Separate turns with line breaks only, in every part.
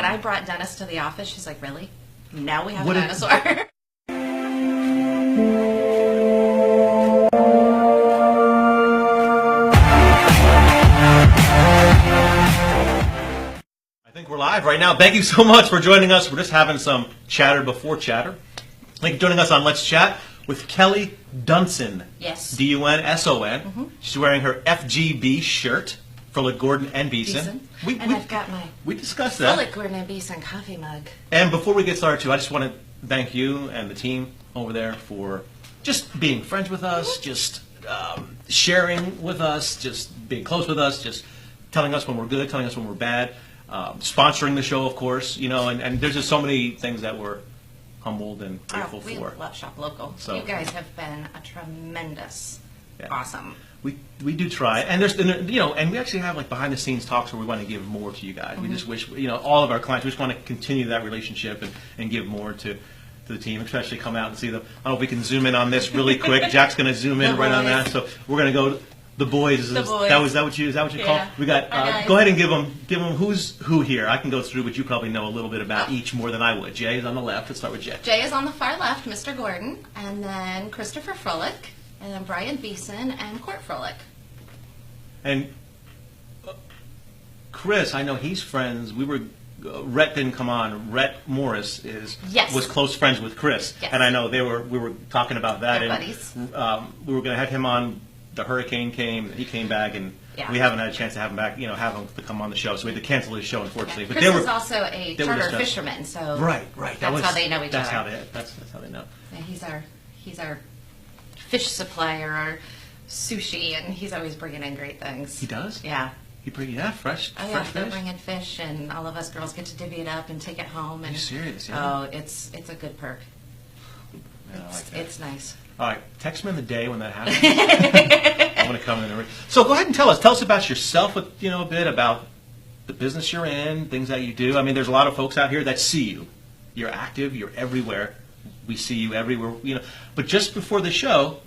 When I brought Dennis to the office, she's like, really? Now we have a dinosaur? I
think we're live right now. Thank you so much for joining us. We're just having some chatter before chatter. Thank you for joining us on Let's Chat with Kellie Dunson.
Yes.
D-U-N-S-O-N. Mm-hmm. She's wearing her FGB shirt. Frohlich, Gordon, and Beason.
I've got my
we discussed that.
Frohlich, Gordon, and Beason coffee mug.
And before we get started, too, I just want to thank you and the team over there for just being friends with us, just sharing with us, just being close with us, just telling us when we're good, telling us when we're bad, sponsoring the show, of course, you know, and there's just so many things that we're humbled and grateful
we
for.
We love Shop Local. So you guys have been a tremendous, awesome.
We do try, and there's and we actually have like behind the scenes talks where we want to give more to you guys. Mm-hmm. We just wish all of our clients. We just want to continue that relationship and give more to the team, especially come out and see them. I don't know if we can zoom in on this really quick. Jack's going to zoom in right on that, so we're going to go. The boys.
The boys.
Is that what you call? We got. Go ahead and give them who's who here. I can go through, but you probably know a little bit about each more than I would. Jay is on the left. Let's start with Jay.
Jay is on the far left, Mr. Gordon, and then Christopher Frohlich, and then Brian Beason and Court Frohlich.
And Chris, I know he's friends. We were. Rhett didn't come on. Rhett Morris was close friends with Chris, and I know we were talking about that.
They're
and
buddies.
We were going to have him on. The hurricane came. He came back, and we haven't had a chance to have him back. Have him to come on the show, so we had to cancel his show, unfortunately.
But Chris is also a charter fisherman, so
right.
That's how they know each other.
That's how they know.
Yeah, he's our fish supplier, our sushi, and he's always bringing in great things.
He does?
Yeah.
He brings fresh.
Oh yeah, they'll bring in fish, and all of us girls get to divvy it up and take it home. And,
are you serious? Yeah.
Oh, it's a good perk.
Yeah,
it's nice.
All right, text me in the day when that happens. I want to come in. So go ahead and tell us about yourself, a bit about the business you're in, things that you do. I mean, there's a lot of folks out here that see you. You're active. You're everywhere. We see you everywhere. But just before the show,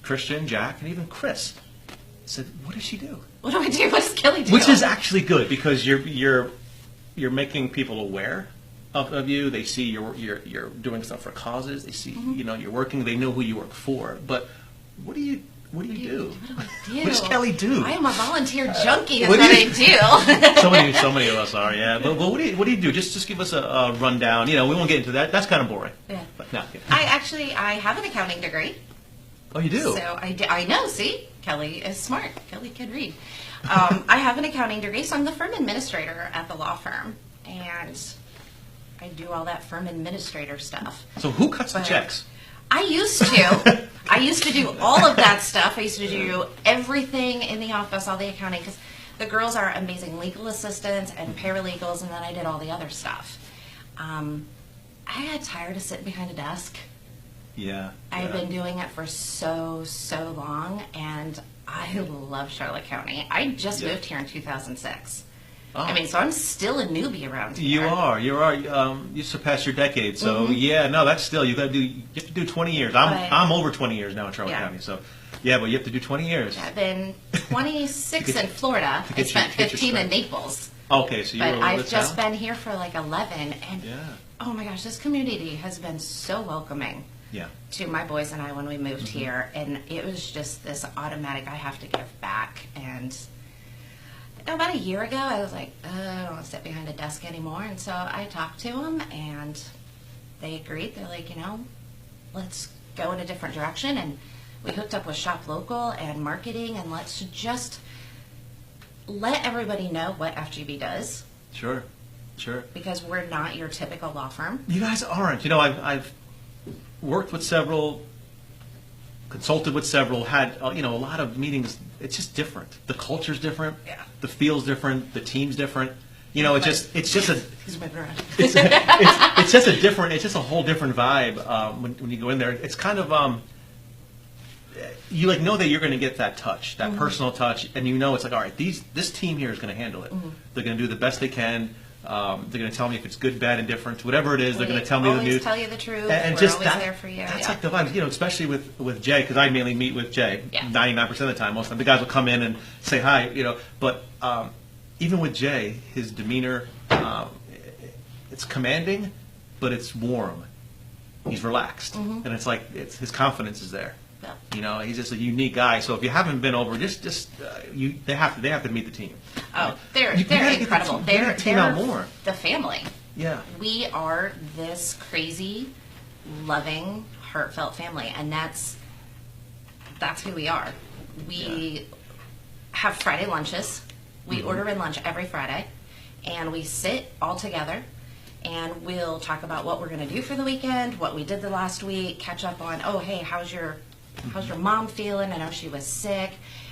Christian, Jack, and even Chris said, "What does she do?
What do I do? What does Kellie do?"
Which is actually good because you're making people aware of you. They see you're doing stuff for causes. They see you're working. They know who you work for. But what do you do?
What do I do?
What does Kellie do?
I am a volunteer junkie. Is what I do.
so many of us are. Yeah. But what do you do? Just give us a rundown. We won't get into that. That's kind of boring.
Yeah.
But no.
I have an accounting degree.
Oh, you do?
So I know. See, Kellie is smart. Kellie can read. I have an accounting degree, so I'm the firm administrator at the law firm, and I do all that firm administrator stuff.
So who cuts the checks?
I used to. I used to do all of that stuff. I used to do everything in the office, all the accounting, because the girls are amazing legal assistants and paralegals, and then I did all the other stuff. I got tired of sitting behind a desk.
Yeah.
I've been doing it for so long, and I love Charlotte County. I just moved here in 2006. Oh. I mean, so I'm still a newbie around here.
You are. You surpassed your decade. So that's still you have to do 20 years. I'm over 20 years now in Charlotte County. So but you have to do 20 years.
I've been 26 in Florida. I spent 15 in Naples.
Okay, so
but I've just been here for like 11, and oh my gosh, this community has been so welcoming. To my boys and I when we moved here, and it was just this automatic I have to give back. And about a year ago I was like, I don't want to sit behind a desk anymore, and so I talked to them and they agreed. They're like, let's go in a different direction, and we hooked up with Shop Local and marketing, and let's just let everybody know what FGB does. Sure. Because we're not your typical law firm.
You guys aren't. I've worked with several, consulted with several, had a lot of meetings. It's just different. The culture's different. Yeah. The feel's different. The team's different. It's just a.
He's moving around.
It's just a different. It's just a whole different vibe when you go in there. It's kind of you know that you're going to get that touch, that personal touch, and it's like, all right, this team here is going to handle it. They're going to do the best they can. They're going to tell me if it's good, bad, indifferent, whatever it is. They're going to tell me the news.
Always tell you the truth.
And
we're
just
always there for you.
That's like the vibe, especially with Jay, because I mainly meet with Jay 99% of the time. Most of the guys will come in and say hi, But even with Jay, his demeanor, it's commanding, but it's warm. He's relaxed, and it's like his confidence is there. Yeah. You know, he's just a unique guy. So if you haven't been over, they have to meet the team.
Oh, they're incredible. They're the family.
Yeah.
We are this crazy, loving, heartfelt family, and that's who we are. We have Friday lunches. We order in lunch every Friday, and we sit all together, and we'll talk about what we're going to do for the weekend, what we did the last week, catch up on, oh, hey, how's your mom feeling? I know she was sick.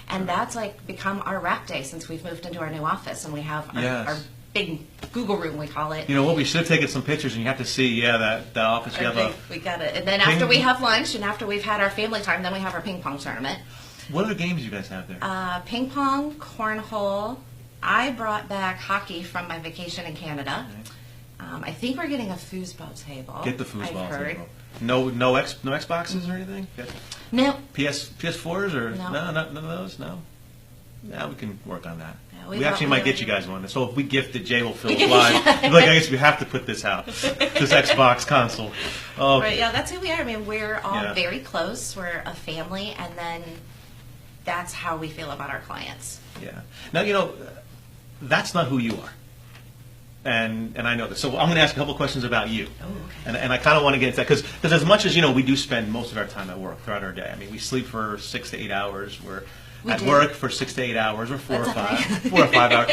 And that's like become our wrap day since we've moved into our new office, and we have our big Google room, we call it.
You know what? We should have taken some pictures, and you have to see, that office.
We got it. And then after we have lunch, and after we've had our family time, then we have our ping pong tournament.
What other games do you guys have there?
Ping pong, cornhole. I brought back hockey from my vacation in Canada. I think we're getting a foosball table.
Get the foosball table. No Xboxes or anything?
No.
PS4s or
no.
None of those? No. Yeah, we can work on that.
Yeah,
we actually might get you guys one. So if we gift it, Jay will fill it live. Like, I guess we have to put this out. This Xbox console. Oh.
Right, yeah, that's who we are. I mean, we're all very close. We're a family, and then that's how we feel about our clients.
Yeah. Now, that's not who you are. And I know this. So I'm going to ask a couple questions about you.
Oh, okay.
And I kind of want to get into that because as much as, we do spend most of our time at work throughout our day. I mean, we sleep for 6 to 8 hours. We're at work for 6 to 8 hours or 4 or 5 hours.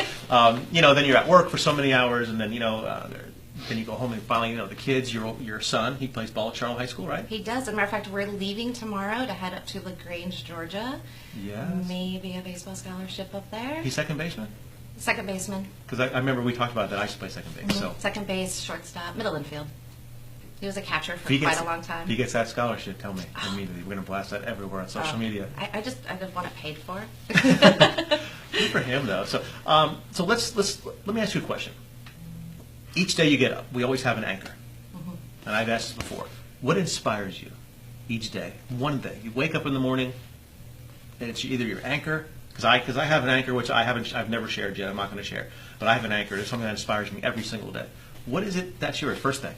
Then you're at work for so many hours, and then, then you go home and finally, the kids, your son, he plays ball at Charlotte High School, right?
He does. As a matter of fact, we're leaving tomorrow to head up to LaGrange, Georgia.
Yes.
Maybe a baseball scholarship up there.
He's second baseman?
Second baseman.
Because I remember we talked about that. I used to play second base. So
second base, shortstop, middle infield. He was a catcher for quite a long time.
If he gets that scholarship, tell me immediately. We're going to blast that everywhere on social media.
I just want it paid for.
Good for him, though. So let me ask you a question. Each day you get up, we always have an anchor, and I've asked this before. What inspires you each day? One day you wake up in the morning, and it's either your anchor. Because I have an anchor, which I've never shared yet. I'm not going to share, but I have an anchor. It's something that inspires me every single day. What is it that's yours? First thing.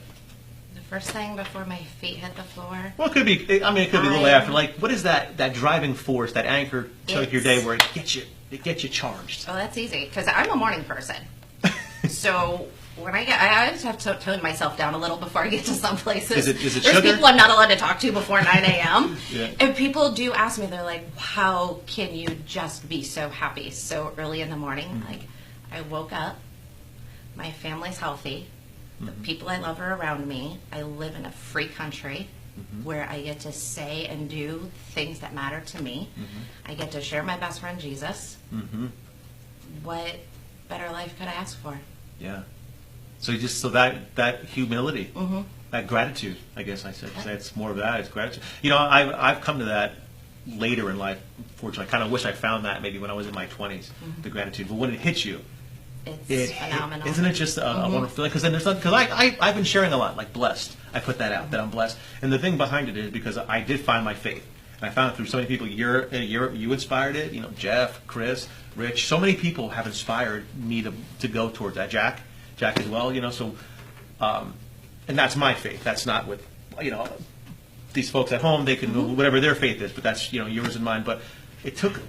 The first thing before my feet hit the floor.
Well, it could be. I mean, it could be a little after. Like, what is that driving force, that anchor to your day where it gets you charged?
Oh, that's easy. Because I'm a morning person. So when I just have to tone myself down a little before I get to some places.
Is it
There's
sugar?
people I'm not allowed to talk to before 9 a.m.
Yeah.
And people do ask me, they're like, how can you just be so happy so early in the morning? Like, I woke up, my family's healthy, the people I love are around me, I live in a free country where I get to say and do things that matter to me. I get to share my best friend, Jesus. What better life could I ask for?
Yeah. So that humility, that gratitude, I guess I said. It's more of that. It's gratitude. I've come to that later in life. Fortunately, I kind of wish I found that maybe when I was in my 20s, the gratitude. But when it hits you,
it's phenomenal.
Isn't it just a wonderful feeling? Because then there's nothing. Because I've been sharing a lot, like blessed. I put that out that I'm blessed, and the thing behind it is because I did find my faith, and I found it through so many people. You inspired it. Jeff, Chris, Rich. So many people have inspired me to go towards that. Jack as well, so, and that's my faith. That's not with, these folks at home, they can do whatever their faith is, but that's, yours and mine. But it took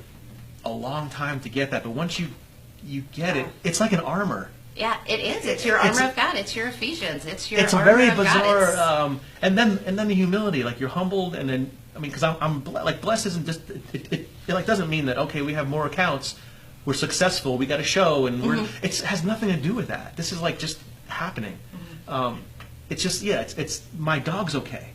a long time to get that. But once you get it, it's like an armor.
Yeah, it is. It's your armor of God. It's your Ephesians. It's your
armor of God. It's a very bizarre, and then the humility, like you're humbled, and then, because I'm like, blessed isn't just, it like doesn't mean that, okay, we have more accounts, we're successful, we got a show, and it has nothing to do with that. This is like just happening. It's just, it's my dog's okay.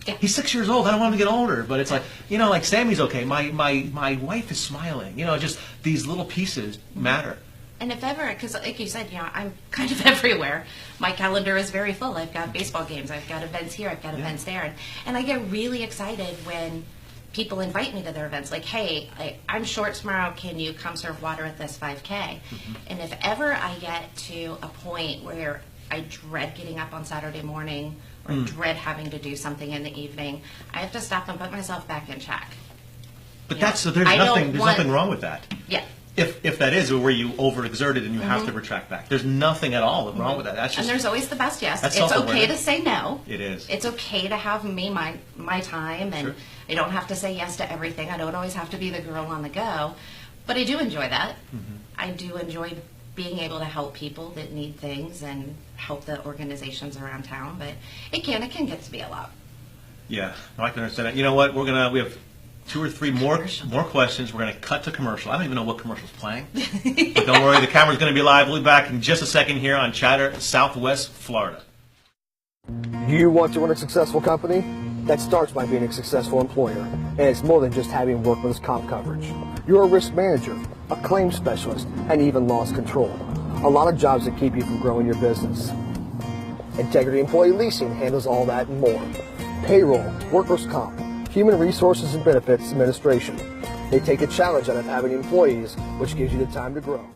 Yeah. He's 6 years old. I don't want him to get older, but it's like, like Sammy's okay. My wife is smiling. Just these little pieces matter.
And if ever, because like you said, I'm kind of everywhere. My calendar is very full. I've got baseball games. I've got events here. I've got events there. And I get really excited when people invite me to their events. Like, hey, I'm short tomorrow. Can you come serve water at this 5K? And if ever I get to a point where I dread getting up on Saturday morning or dread having to do something in the evening, I have to stop and put myself back in check.
But there's nothing wrong with that.
Yeah.
if that is where you overexerted and you have to retract back. There's nothing at all wrong with that. That's just,
and there's always the best yes.
It's
okay to say no.
It is.
It's okay to have my time, and I don't have to say yes to everything. I don't always have to be the girl on the go, but I do enjoy that. I do enjoy being able to help people that need things and help the organizations around town, but it can get to be a lot.
Yeah, I can understand that. You know what? We have 2 or 3 more questions. We're going to cut to commercial. I don't even know what commercial's playing. But don't worry, the camera's going to be live. We'll be back in just a second here on Chatter, Southwest Florida.
You want to run a successful company? That starts by being a successful employer. And it's more than just having workman's comp coverage. You're a risk manager, a claims specialist, and even loss control. A lot of jobs that keep you from growing your business. Integrity Employee Leasing handles all that and more. Payroll, workers' comp, Human Resources and Benefits Administration. They take a challenge out of having employees, which gives you the time to grow.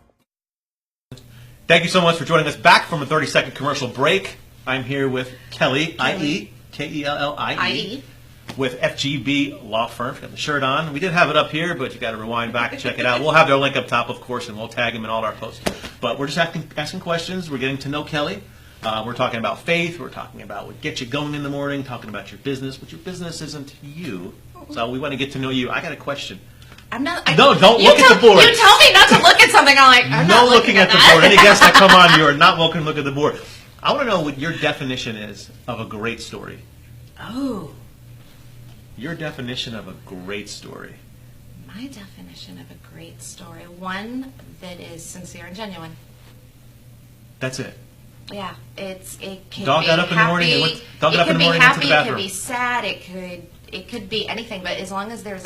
Thank you so much for joining us back from a 30-second commercial break. I'm here with Kellie, I-E, Kellie, with FGB Law Firm. Got the shirt on. We did have it up here, but you got to rewind back and check it out. We'll have their link up top, of course, and we'll tag them in all our posts. But we're just asking questions. We're getting to know Kellie. We're talking about faith. We're talking about what gets you going in the morning, talking about your business, but your business isn't you. So we want to get to know you. I got a question.
I'm not.
Don't look at the board.
You tell me not to look at something. I'm like, I'm not looking at
the board. Any guests that come on, you are not welcome to look at the board. I want to know what your definition is of a great story.
Oh.
Your definition of a great story.
My definition of a great story. One that is sincere and genuine.
That's it.
Yeah, it can
dog
be
got up
happy.
In the morning and went, dog got up in the morning
happy,
into the bathroom.
It could be sad. It could be anything. But as long as there's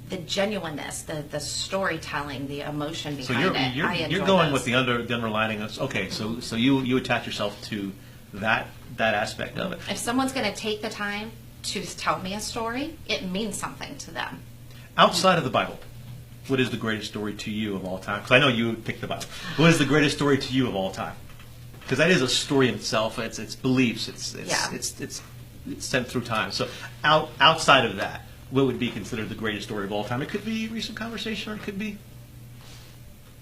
the genuineness, the storytelling, the emotion behind it, I enjoy
you're going
those.
with the underlining. Okay, so you attach yourself to that aspect of it.
If someone's going to take the time to tell me a story, it means something to them.
Outside of the Bible, what is the greatest story to you of all time? Because I know you picked the Bible. What is the greatest story to you of all time? Because that is a story in itself. It's beliefs. It's sent through time. So outside of that, what would be considered the greatest story of all time? It could be recent conversation, or it could be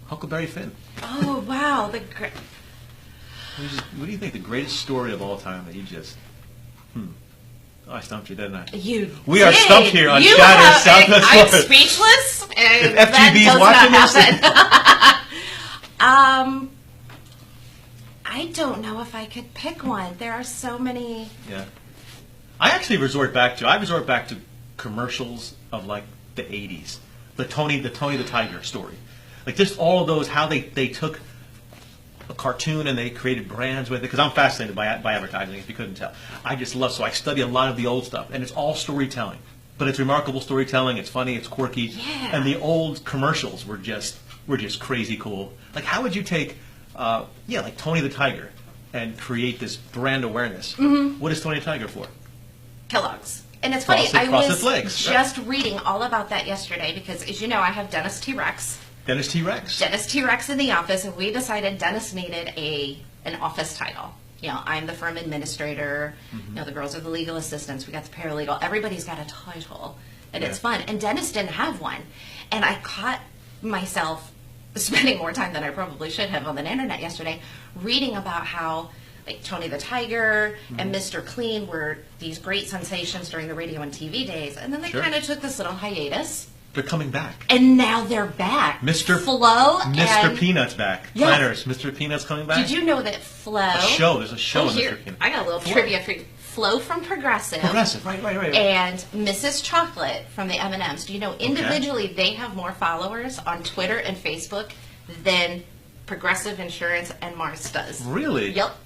Huckleberry Finn.
Oh wow!
What do you think the greatest story of all time that you just? Oh, I stumped you, didn't I? We are stumped here on Chatter, Southwest Florida.
I'm speechless.
If FGB's watching
this, I don't know if I could pick one. There are so many.
Yeah, I actually resort back to commercials of like the '80s, the Tony the Tiger story, like just all of those, how they took a cartoon and they created brands with it, because I'm fascinated by advertising, if you couldn't tell. I just love, so I study a lot of the old stuff, and it's all storytelling, but it's remarkable storytelling. It's funny, it's quirky,
yeah.
And the old commercials were just crazy cool. Like, how would you take like Tony the Tiger and create this brand awareness? Mm-hmm. What is Tony the Tiger for?
Kellogg's. And it's funny, I was just
right.
reading all about that yesterday, because as you know, I have Dennis T. Rex.
Dennis T. Rex in the office, and we decided Dennis needed an office title. You know, I'm the firm administrator. Mm-hmm. You know, the girls are the legal assistants. We got the paralegal. Everybody's got a title, and it's fun. And Dennis didn't have one, and I caught myself spending more time than I probably should have on the internet yesterday, reading about how like Tony the Tiger and Mr. Clean were these great sensations during the radio and TV days, and then they kind of took this little hiatus. They're coming back.
And now they're back.
Mr.
Flo
Mr. Peanut's back.
Yes.
Planners, Mr. Peanut's coming back.
Did you know that Flo...
There's a show on
here,
Mr. Peanut.
I got a little trivia for you. Flo from Progressive.
Right.
And Mrs. Chocolate from the M&Ms. Do you know individually they have more followers on Twitter and Facebook than Progressive Insurance and Mars does?
Really?
Yep.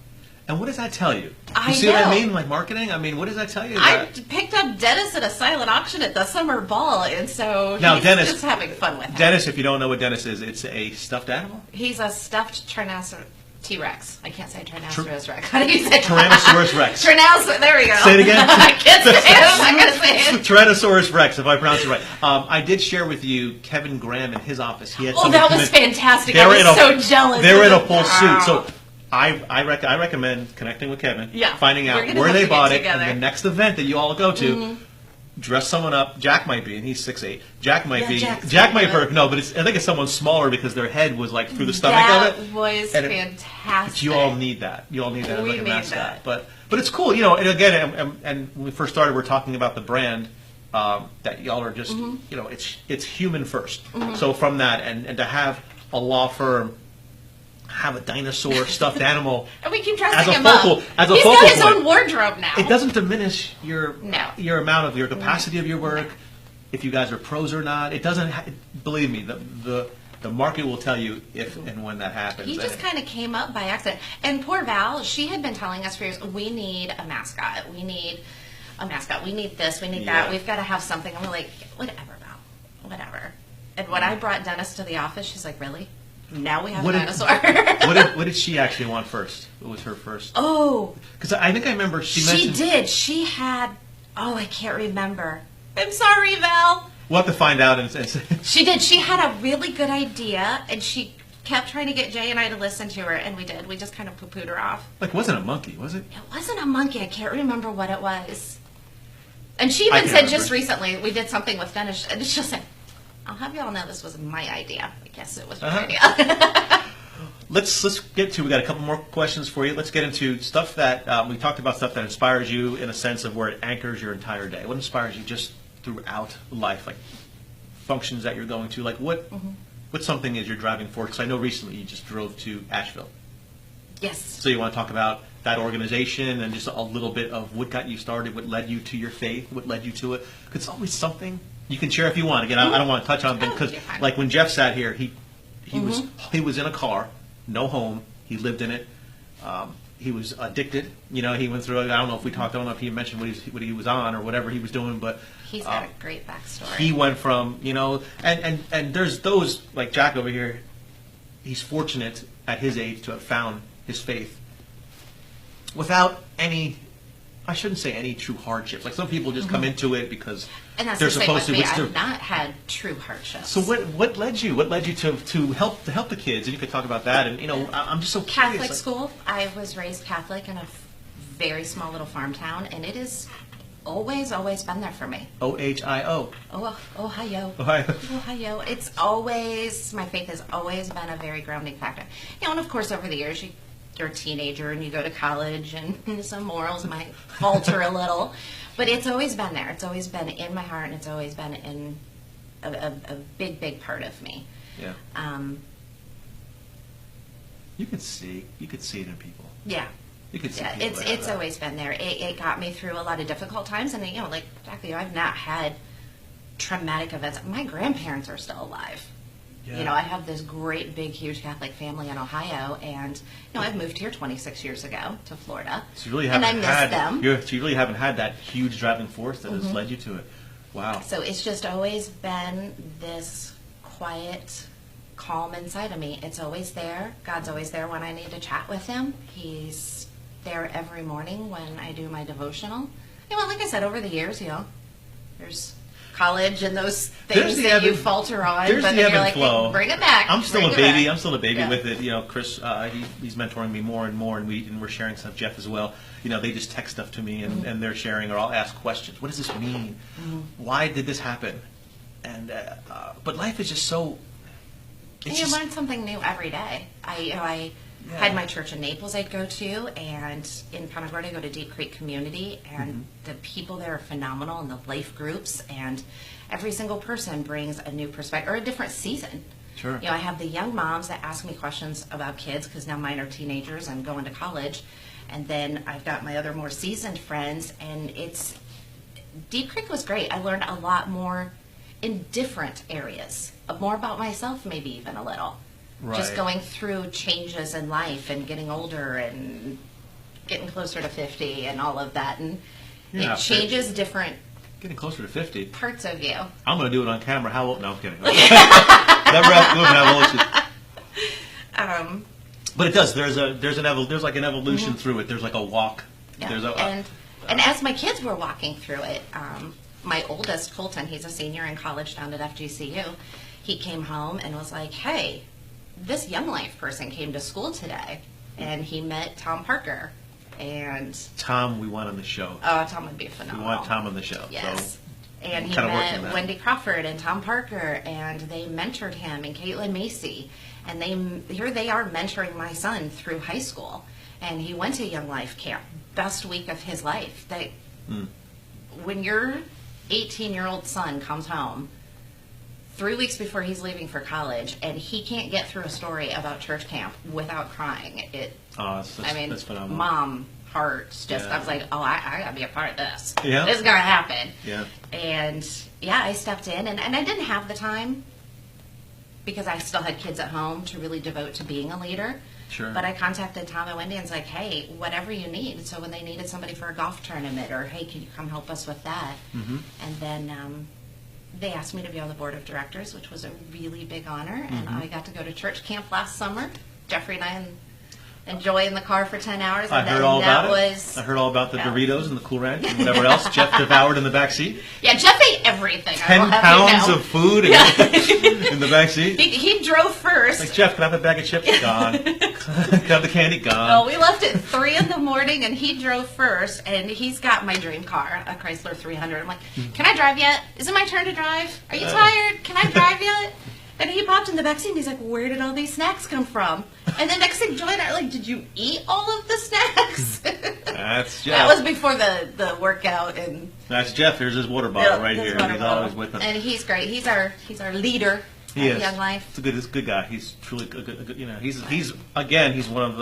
And what does that tell you?
I
You see
know.
what I mean? Like marketing? I mean, what does that tell you?
I picked up Dennis at a silent auction at the summer ball, and so he's just having fun with him.
Dennis, if you don't know what Dennis is, it's a stuffed animal?
He's a stuffed T-Rex. I can't say Tyrannosaurus Rex. How do you say
Tyrannosaurus Rex.
There we go.
Say it again.
I can't say it. I'm not going to say it.
Tyrannosaurus Rex, if I pronounce it right. I did share with you Kevin Graham in his office. He had
that was fantastic. I was so jealous.
They were in a full suit. So I recommend connecting with Kevin, finding out where they bought it, and the next event that you all go to, dress someone up. Jack might be, and he's 6'8". Jack might be.
Jack's
Jack might hurt. No, but I think it's someone smaller because their head was like through the stomach of it.
That was fantastic.
You all need that. You all need that as like a mascot.
That.
But it's cool, you know. And again, and when we first started, we're talking about the brand that y'all are just, you know, it's human first. So from that, and to have a law firm have a dinosaur stuffed animal
and we keep dressing him
up.
He's got his own wardrobe now.
It doesn't diminish your amount of your capacity of your work, if you guys are pros or not. It doesn't. Believe me, the market will tell you if and when that happens.
He just kind of came up by accident. And poor Val, she had been telling us for years, we need a mascot. We need a mascot. We need this. We need that. We've got to have something. And we're like, whatever, Val. Whatever. And when I brought Dennis to the office, she's like, really? Now we have a dinosaur.
What did she actually want first? What was her first?
Oh.
Because I think I remember she mentioned.
She did. She had, I can't remember. I'm sorry, Val.
We'll have to find out.
She did. She had a really good idea, and she kept trying to get Jay and I to listen to her, and we did. We just kind of poo-pooed her off.
Like, wasn't a monkey, was it?
It wasn't a monkey. I can't remember what it was. And she even said just recently, we did something with Dennis, and she'll say, I'll have you all know this was my idea. I guess it was my idea.
Let's get to, we got a couple more questions for you. Let's get into stuff that, we talked about stuff that inspires you in a sense of where it anchors your entire day. What inspires you just throughout life, like functions that you're going to? Like what something is your driving force? Because I know recently you just drove to Asheville.
Yes.
So you want to talk about that organization and just a little bit of what got you started, what led you to your faith, what led you to it? Because it's always something. You can share if you want. Again, I don't want to touch on it because, like when Jeff sat here, he was in a car, no home. He lived in it. He was addicted. You know, he went through. I don't know if we talked. I don't know if he mentioned what he was on or whatever he was doing, but
he's got a great backstory.
He went from and there's those like Jack over here. He's fortunate at his age to have found his faith without any. I shouldn't say any true hardships. Like some people just come into it because they're supposed to.
I've not had true hardships.
So what led you? What led you to help the kids? And you could talk about that. And I'm just so curious.
Catholic school. I was raised Catholic in a very small little farm town, and it has always been there for me.
Ohio.
Ohio. Ohio. It's always, my faith has always been a very grounding factor. And of course over the years you're a teenager and you go to college and some morals might falter a little, but it's always been there. It's always been in my heart, and it's always been in a big part of me.
Yeah. You could see it in people.
Yeah.
You could see
it's always been there. It got me through a lot of difficult times, and like Jackie, I've not had traumatic events. My grandparents are still alive. Yeah. I have this great, big, huge Catholic family in Ohio, and I've moved here 26 years ago to Florida,
so you really haven't
and I miss them.
You really haven't had that huge driving force that has led you to it. Wow.
So it's just always been this quiet, calm inside of me. It's always there. God's always there when I need to chat with Him. He's there every morning when I do my devotional. Like I said, over the years, there's college and those things that you falter on, but then you're like, hey, bring it back.
I'm still a baby. I'm still a baby with it. Chris, he's mentoring me more and more, and we're sharing stuff. Jeff as well. They just text stuff to me, and they're sharing, or I'll ask questions. What does this mean? Why did this happen? And but life is just so.
You learn something new every day. I had my church in Naples I'd go to, and in Punta Gorda I go to Deep Creek Community, and the people there are phenomenal, and the life groups, and every single person brings a new perspective or a different season.
Sure.
I have the young moms that ask me questions about kids because now mine are teenagers and going to college, and then I've got my other more seasoned friends, and Deep Creek was great. I learned a lot more in different areas, more about myself, maybe even a little. Right. Just going through changes in life and getting older and getting closer to 50 and all of that. And it changes different...
Getting closer to 50?
Parts of you.
I'm going to do it on camera. How old? No, I'm kidding. Never have to how old. But it does. There's like an evolution through it. There's like a walk.
Yeah. And as my kids were walking through it, my oldest, Colton, he's a senior in college down at FGCU. He came home and was like, hey, this Young Life person came to school today, and he met Tom Parker. And
Tom, we want on the show.
Oh, Tom would be phenomenal.
We want Tom on the show.
Yes. And he met Wendy Crawford and Tom Parker, and they mentored him, and Caitlin Macy. And here they are mentoring my son through high school. And he went to Young Life Camp, best week of his life. When your 18-year-old son comes home 3 weeks before he's leaving for college, and he can't get through a story about church camp without crying, that's phenomenal. Mom hearts I was like, I gotta be a part of this. Yeah. This is gonna happen. Yeah. And I stepped in, and I didn't have the time because I still had kids at home to really devote to being a leader. Sure. But I contacted Tom and Wendy and was like, hey, whatever you need. So when they needed somebody for a golf tournament, or hey, can you come help us with that? Mm-hmm. And then they asked me to be on the board of directors, which was a really big honor. Mm-hmm. And I got to go to church camp last summer. Jeffrey and I enjoy in the car for 10 hours.
I heard all about it. I heard all about the Doritos and the Cool Ranch and whatever else Jeff devoured in the back seat.
Yeah, Jeff ate everything.
10 pounds of food in the back seat.
He drove first.
Like, Jeff, can I have a bag of chips? Gone. Can I have the candy? Gone.
Well, we left at 3 in the morning, and he drove first, and he's got my dream car, a Chrysler 300. I'm like, can I drive yet? Is it my turn to drive? Are you tired? Can I drive yet? And he popped in the backseat and he's like, where did all these snacks come from? And then next thing, Joy and I are like, did you eat all of the snacks?
That's Jeff.
That was before the workout. And
that's Jeff. Here's his water bottle right here. He's always with us.
And he's great. He's our leader at Young Life.
He's a good guy. He's truly a good he's one of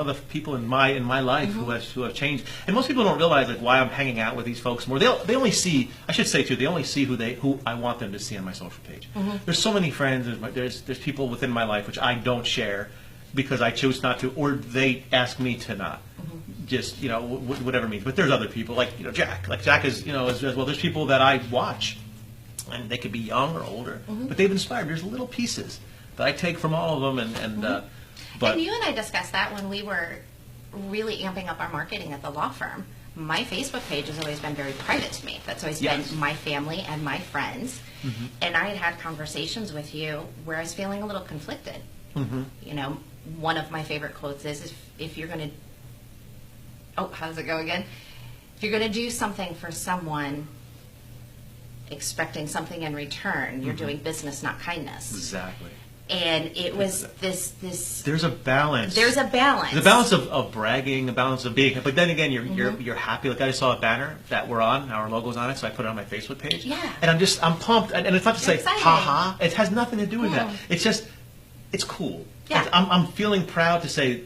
the people in my life who have changed. And most people don't realize why I'm hanging out with these folks more. They only see, I should say too, they only see who I want them to see on my social page. Mm-hmm. There's so many friends. There's people within my life which I don't share because I choose not to, or they ask me to not. Mm-hmm. Just whatever it means. But there's other people like Jack. Like Jack is as well. There's people that I watch, and they could be young or older, but they've inspired. There's little pieces that I take from all of them, and
and you and I discussed that when we were really amping up our marketing at the law firm. My Facebook page has always been very private to me. That's always been my family and my friends. Mm-hmm. And I had conversations with you where I was feeling a little conflicted. Mm-hmm. One of my favorite quotes is, if you're going to, how does it go again? If you're going to do something for someone expecting something in return, you're doing business, not kindness.
Exactly.
And it was this.
There's a balance.
There's a balance.
There's a balance of bragging, a balance of being. But then again, you're happy. Like, I saw a banner that we're on, our logo's on it, so I put it on my Facebook page.
Yeah.
And I'm pumped. And it's not to say, ha. It has nothing to do with that. It's just, it's cool. Yeah. I'm feeling proud to say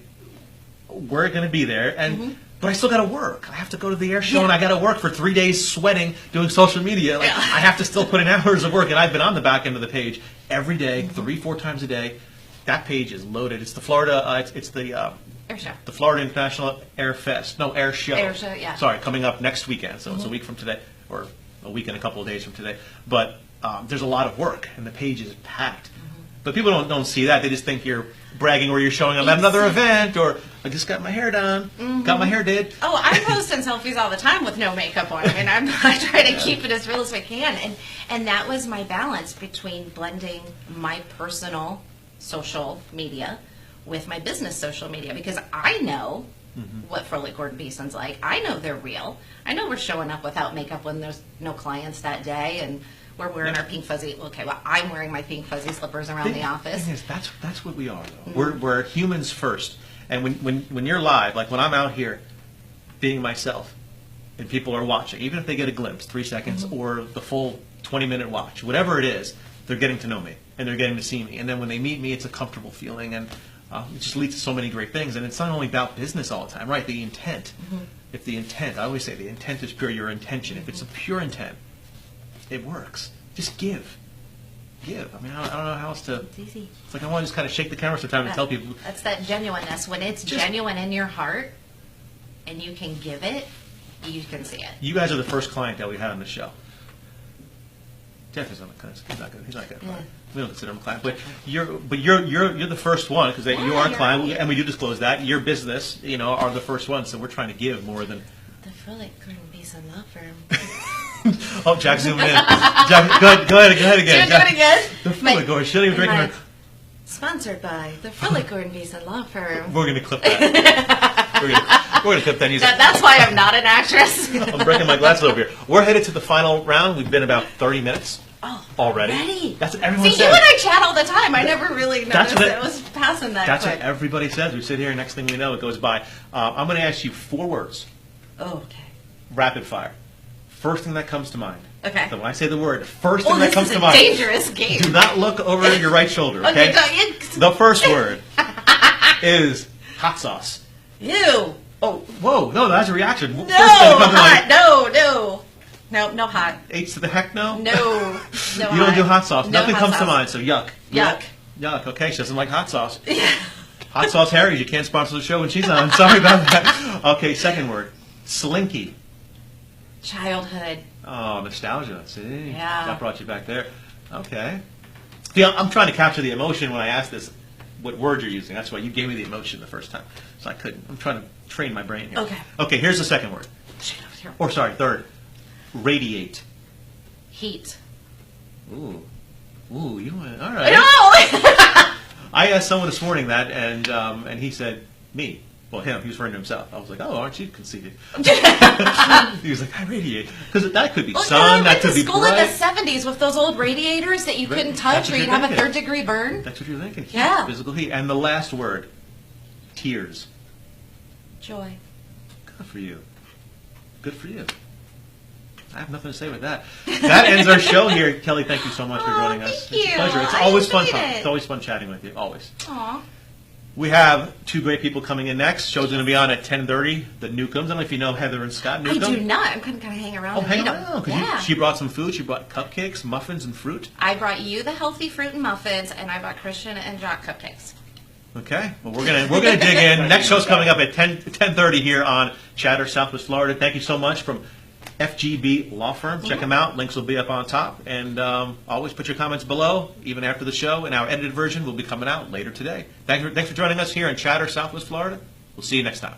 we're going to be there, and but I still got to work. I have to go to the air show, and I got to work for 3 days sweating, doing social media. I have to still put in hours of work, and I've been on the back end of the page every day, 3-4 times a day. That page is loaded. It's the Florida. It's the
Air Show.
The Florida International Air Fest. No, Air Show.
Air Show, yeah.
Sorry, coming up next weekend. So it's a week from today, or a week and a couple of days from today. But there's a lot of work, and the page is packed. But people don't see that. They just think you're bragging, or you're showing them at another event, or I just got my hair done, got my hair did.
Oh, I'm posting selfies all the time with no makeup on. I mean, I try to keep it as real as I can. And that was my balance between blending my personal social media with my business social media, because I know what Frohlich Gordon Beason's like. I know they're real. I know we're showing up without makeup when there's no clients that day, and we're wearing our pink fuzzy. Okay, well, I'm wearing my pink fuzzy slippers around the office.
Thing is, that's what we are, though. We're humans first. And when you're live, like when I'm out here being myself, and people are watching, even if they get a glimpse, 3 seconds, or the full 20-minute watch, whatever it is, they're getting to know me, and they're getting to see me. And then when they meet me, it's a comfortable feeling, and it just leads to so many great things. And it's not only about business all the time, right? The intent. If the intent, I always say the intent is pure, your intention. If it's a pure intent, it works. Just give. I mean, I don't know how else to.
It's easy.
It's like I want to just kind of shake the camera sometimes and tell people.
That's that genuineness. When it's genuine in your heart, and you can give it, you can see it.
You guys are the first client that we had on the show. Jeff is on the client. He's not good. He's not good. Yeah. We don't consider him a client, but you're the first one, because you are a client, and we do disclose that your business, are the first one. So we're trying to give more than
the Frohlich Gordon Beason law firm.
Oh, Jack zooming in. Jack, go ahead again.
Do it again.
The Frohlich Gordon. She didn't even drink her.
Sponsored by the Frohlich Gordon Beason law firm.
We're going to clip that. We're gonna clip that music.
That's why I'm not an actress.
I'm breaking my glasses over here. We're headed to the final round. We've been about 30 minutes already.
Already?
That's what everyone says.
See, you and I chat all the time. I never really noticed
what
it was passing that
That's
quick.
what everybody says. We sit here, and next thing we know, it goes by. I'm going to ask you 4 words.
Oh, okay.
Rapid fire. First thing that comes to mind.
Okay.
So when I say the word, first thing that comes to mind.
This is a dangerous game.
Do not look over your right shoulder, okay?
Okay.
The first word is hot sauce.
Ew.
Oh, whoa, no, that's a reaction.
No,
First thing that comes to
hot.
mind,
No. No hot.
H to the heck no?
No.
You don't do hot sauce.
No
Nothing
hot
comes to
sauce.
mind, so yuck.
Yuck.
Yuck, okay, she doesn't like hot sauce. Hot Sauce Harry's, you can't sponsor the show when she's on. Sorry about that. Okay, second word. Slinky.
Childhood.
Oh, nostalgia. See?
Yeah.
That brought you back there. Okay. See, I'm trying to capture the emotion when I ask this, what word you're using. That's why you gave me the emotion the first time. So I couldn't. I'm trying to train my brain here.
Okay.
Okay, here's the second word. Or, sorry, third. Radiate.
Heat.
Ooh, you went, all right.
No!
I asked someone this morning that, and he said, me. Well, him. He was referring to himself. I was like, oh, aren't you conceited? He was like, I radiate. Because that could be sun, that could be
school
bright.
in the 70s with those old radiators that you couldn't touch or you'd have a third-degree burn.
That's what you're thinking.
Yeah.
Physical heat. And the last word, tears.
Joy.
Good for you. Good for you. I have nothing to say with that. That ends our show here. Kelly, thank you so much for joining us.
Thank
It's a
you.
pleasure. It's
I
always fun
enjoyed
talking.
it.
It's always fun chatting with you. Always.
Aw.
We have 2 great people coming in next. Show's going to be on at 10:30. The Newcombs. I don't know if you know Heather and Scott Newcomb.
I do not. I'm going to kind of hang around.
Oh,
and
hang
meet 'em.
around. 'Cause
Yeah.
she brought some food. She brought cupcakes, muffins, and fruit.
I brought you the healthy fruit and muffins, and I brought Christian and Jock cupcakes.
Okay. Well, we're gonna dig in. Next show's coming up at 10:30 here on Chatter, Southwest Florida. Thank you so much from FGB Law Firm. Check them out. Links will be up on top. And always put your comments below, even after the show. And our edited version will be coming out later today. Thanks for joining us here on Chatter, Southwest Florida. We'll see you next time.